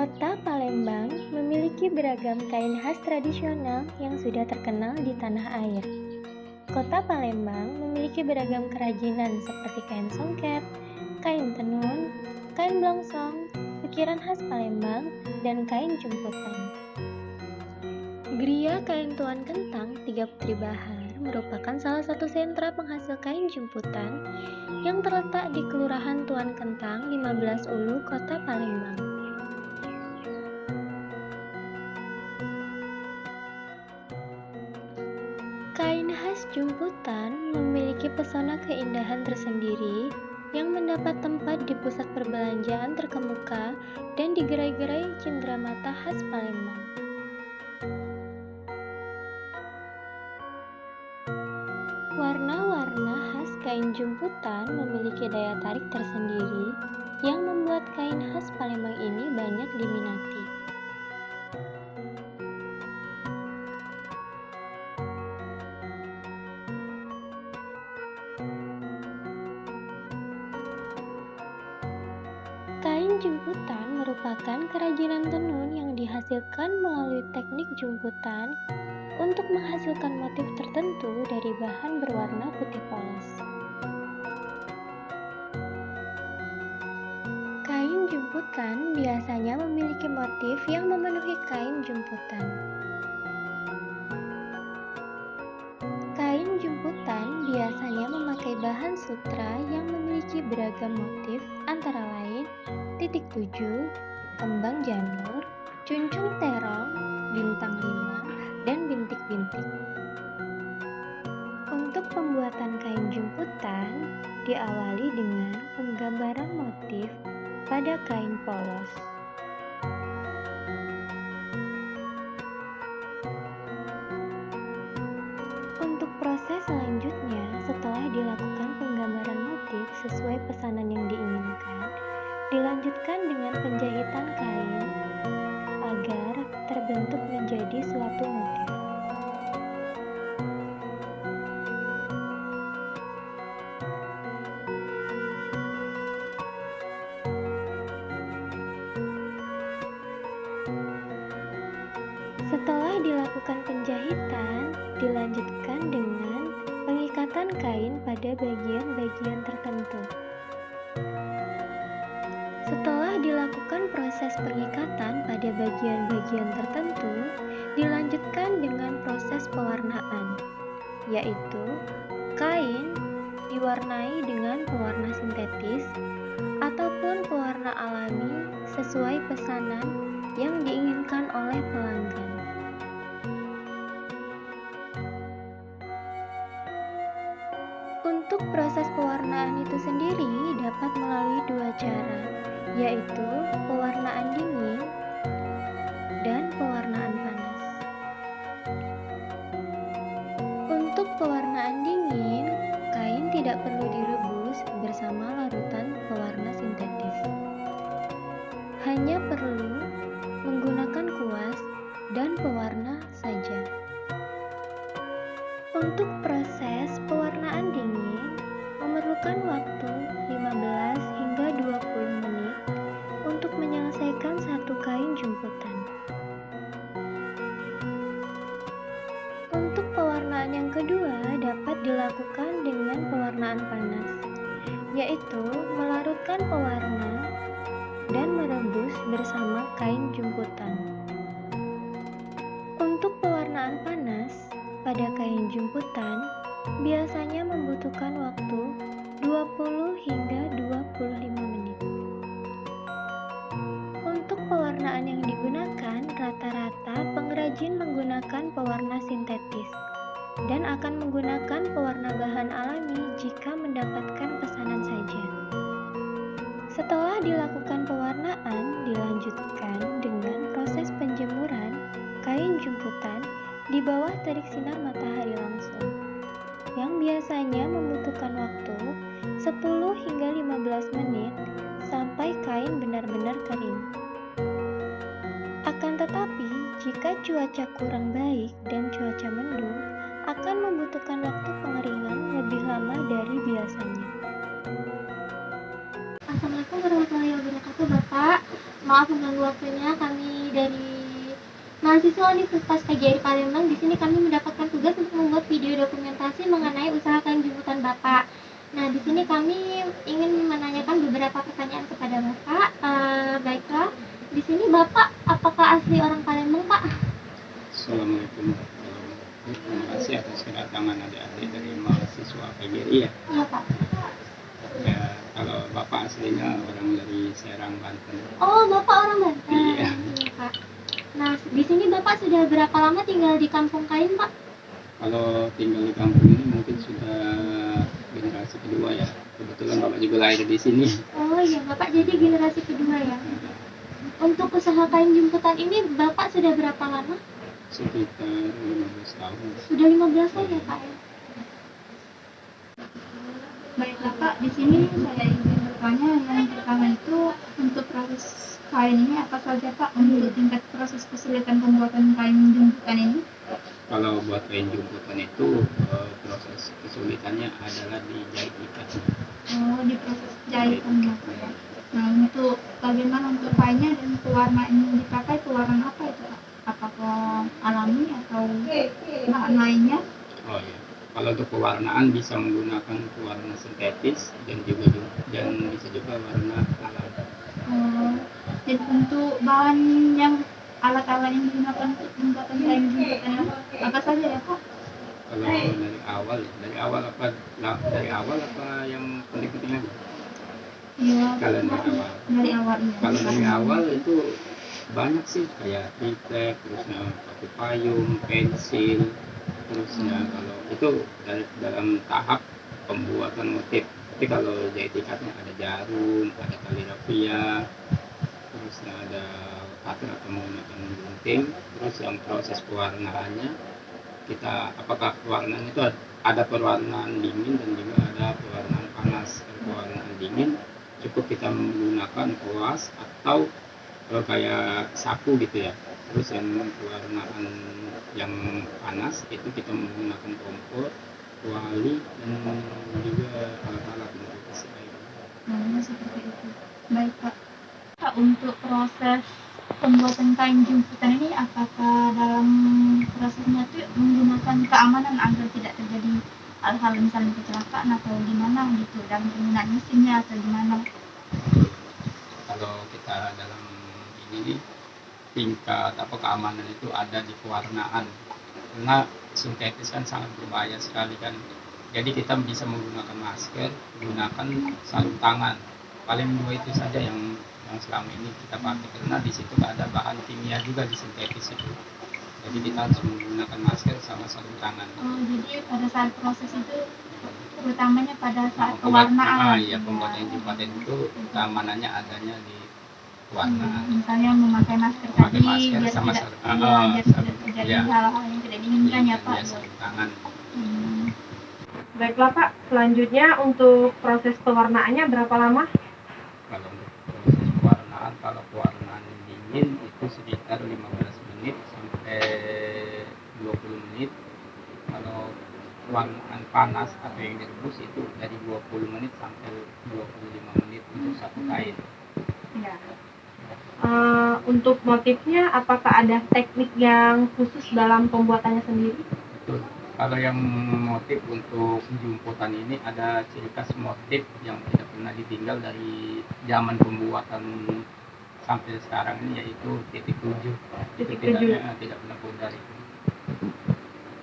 Kota Palembang memiliki beragam kain khas tradisional yang sudah terkenal di tanah air. Kota Palembang memiliki beragam kerajinan seperti kain songket, kain tenun, kain blongsong, ukiran khas Palembang, dan kain jemputan. Gria Kain Tuan Kentang Tiga Putri Bahar merupakan salah satu sentra penghasil kain jemputan yang terletak di Kelurahan Tuan Kentang, 15 Ulu, Kota Palembang. Kain khas jemputan memiliki pesona keindahan tersendiri yang mendapat tempat di pusat perbelanjaan terkemuka dan di gerai-gerai cenderamata khas Palembang. Warna-warna khas kain jemputan memiliki daya tarik tersendiri yang membuat kain khas Palembang ini banyak diminati. Kain jemputan merupakan kerajinan tenun yang dihasilkan melalui teknik jemputan untuk menghasilkan motif tertentu dari bahan berwarna putih polos. Kain jemputan biasanya memiliki motif yang memenuhi kain jemputan. Kain jemputan biasanya memakai bahan sutra yang memiliki beragam motif antara lain titik 7, kembang janur, cuncung terong, bintang 5, dan bintik-bintik. Untuk pembuatan kain jemputan diawali dengan penggambaran motif pada kain polos. Untuk proses selanjutnya, setelah dilakukan penggambaran motif sesuai pesanan yang diinginkan, dilanjutkan dengan penjahitan kain agar terbentuk menjadi suatu motif. Setelah dilakukan penjahitan, dilanjutkan dengan pengikatan kain pada bagian-bagian tertentu. Setelah dilakukan proses pengikatan pada bagian-bagian tertentu, dilanjutkan dengan proses pewarnaan, yaitu kain diwarnai dengan pewarna sintetis ataupun pewarna alami sesuai pesanan yang diinginkan oleh pelanggan. Untuk proses pewarnaan itu sendiri dapat melalui dua cara, yaitu pewarnaan dingin dan pewarnaan panas. Untuk pewarnaan dingin, kain tidak perlu direbus bersama larutan pewarna sintetis. Hanya perlu menggunakan kuas dan pewarna saja. Untuk proses pewarnaan dingin memerlukan waktu 15 hingga 20 menit untuk menyelesaikan satu kain jemputan. Untuk pewarnaan yang kedua dapat dilakukan dengan pewarnaan panas, yaitu melarutkan pewarna dan merebus bersama kain jemputan. Untuk pewarnaan panas pada kain jemputan biasanya membutuhkan waktu 20 hingga 25 menit. Untuk pewarnaan yang digunakan, rata-rata pengrajin menggunakan pewarna sintetis dan akan menggunakan pewarna bahan alami jika mendapatkan pesanan saja. Setelah dilakukan pewarnaan, dilanjutkan dengan proses penjemuran kain jemputan di bawah terik sinar matahari langsung, yang biasanya membutuhkan waktu 10 hingga 15 menit sampai kain benar-benar kering. Akan tetapi, jika cuaca kurang baik dan cuaca mendung, akan membutuhkan waktu pengeringan lebih lama dari biasanya. Assalamualaikum warahmatullahi wabarakatuh, Bapak. Maaf mengganggu waktunya. Kami dari mahasiswa Universitas KJRI Palembang, di sini kami mendapatkan tugas untuk membuat video dokumentasi mengenai usaha kain jemputan Bapak. Nah, di sini kami ingin menanyakan beberapa pertanyaan kepada Bapak. Baiklah, di sini Bapak apakah asli orang Palembang, Pak? Assalamualaikum warahmatullahi wabarakatuh. Terima kasih atas kedatangan adik-adik dari mahasiswa KJRI ya. Iya, Pak. Ya, kalau Bapak aslinya orang dari Serang, Banten. Oh, Bapak orang Banten. Iya. Iya, Pak. Nah, di sini Bapak sudah berapa lama tinggal di kampung kain, Pak? Kalau tinggal di kampung ini mungkin sudah generasi kedua ya. Kebetulan Bapak juga lahir di sini. Oh iya, Bapak jadi generasi kedua ya. Untuk usaha kain jemputan ini Bapak sudah berapa lama? Sekitar 15 tahun. Sudah 15 tahun ya, Pak ya? Baiklah Pak, di sini saya ingin bertanya yang pertama itu untuk proses kain ini apa saja Pak untuk tingkat proses kesulitan pembuatan kain jemputan ini? Kalau buat kain jemputan itu proses kesulitannya adalah di jahit ikat. Oh, di proses jahitan Bapak ya. Nah, untuk bagaimana untuk kainnya dan pewarna yang dipakai pewarna apa itu Pak? Apakah alami atau bahan lainnya? Oh iya. Kalau untuk pewarnaan bisa menggunakan pewarna sintetis dan bisa juga warna alam. Oh, dan untuk bahan yang alat-alat yang digunakan untuk pembuatan kain jemputan ini apa saja ya Pak? Kalau dari awal apa yang penting-penting lagi? Iya, Kalau dari awal iya. Kalau dari awal itu banyak sih kayak triplek, terusnya pakai payung, pensil, terusnya kalau itu dalam tahap pembuatan motif. Tapi kalau jahit ikatnya ada jarum, ada tali rafia, terusnya ada cutter atau menggunakan gunting, terus yang proses pewarnaannya apakah pewarnaan itu ada pewarnaan dingin dan juga ada pewarnaan panas. Kalau pewarnaan dingin cukup kita menggunakan kuas atau kayak sapu gitu ya. Terus yang pewarnaan yang panas itu kita menggunakan kompor, kuali dan juga alat-alat untuk isi air. Seperti itu. Baik Pak. Pak, untuk proses pembuatan kain jemputan ini apakah dalam prosesnya itu menggunakan keamanan agar tidak terjadi hal-hal misalnya kecelakaan atau gimana gitu dalam penggunaan mesinnya atau gimana? Kalau kita dalam ini nih, tingkat keamanan itu ada di pewarnaan, karena sintetis kan sangat berbahaya sekali kan. Jadi kita bisa menggunakan masker, gunakan sarung tangan, paling dua itu saja yang selama ini kita pakai, karena di situ ada bahan kimia juga di sintetis itu. Jadi kita harus menggunakan masker sama sarung tangan. Oh, jadi pada saat proses itu terutamanya pada saat pewarnaan. Iya, pembuatan jemputan itu keamanannya adanya di pewarnaan. Misalnya memakai masker tadi biar sama tidak terjadi hal-hal yang tidak diinginkan ya Pak. Sarung tangan. Baiklah Pak, selanjutnya untuk proses pewarnaannya berapa lama? Kalau untuk proses pewarnaan, kalau pewarnaan dingin itu sekitar 15 menit sampai 20 menit. Kalau pewarnaan panas atau yang direbus itu dari 20 menit sampai 25 menit untuk satu kain. Ya. Untuk motifnya, apakah ada teknik yang khusus dalam pembuatannya sendiri? Betul. Kalau yang motif untuk jemputan ini ada ciri khas motif yang tidak pernah ditinggal dari zaman pembuatan sampai sekarang ini, yaitu titik 7. Titik Itu 7. Tidak pernah pudar itu.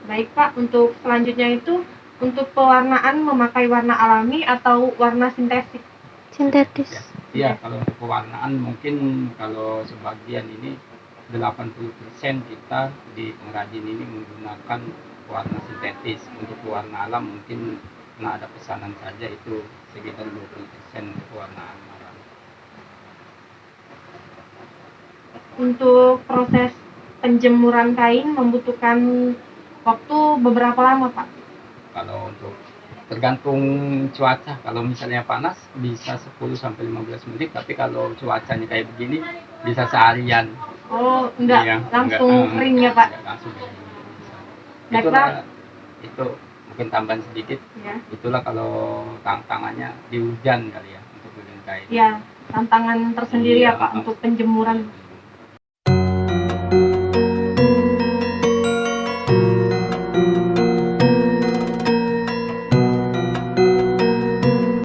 Baik Pak, untuk selanjutnya itu untuk pewarnaan memakai warna alami atau warna sintetis? Sintetis. Ya, kalau untuk pewarnaan mungkin kalau sebagian ini 80% kita di pengrajin ini menggunakan warna sintetis. Untuk pewarna alam mungkin karena ada pesanan saja itu sekitar 20% pewarnaan alam. Untuk proses penjemuran kain membutuhkan waktu beberapa lama Pak? Kalau untuk tergantung cuaca, kalau misalnya panas bisa 10-15 menit, tapi kalau cuacanya kayak begini bisa seharian. Oh, enggak langsung kering ya Pak? Enggak langsung kering. Baiklah. Itu mungkin tambahan sedikit. Ya. Itulah kalau tangannya di hujan kali ya untuk hujan kain. Ya, tantangan tersendiri Iya, ya Pak untuk penjemuran.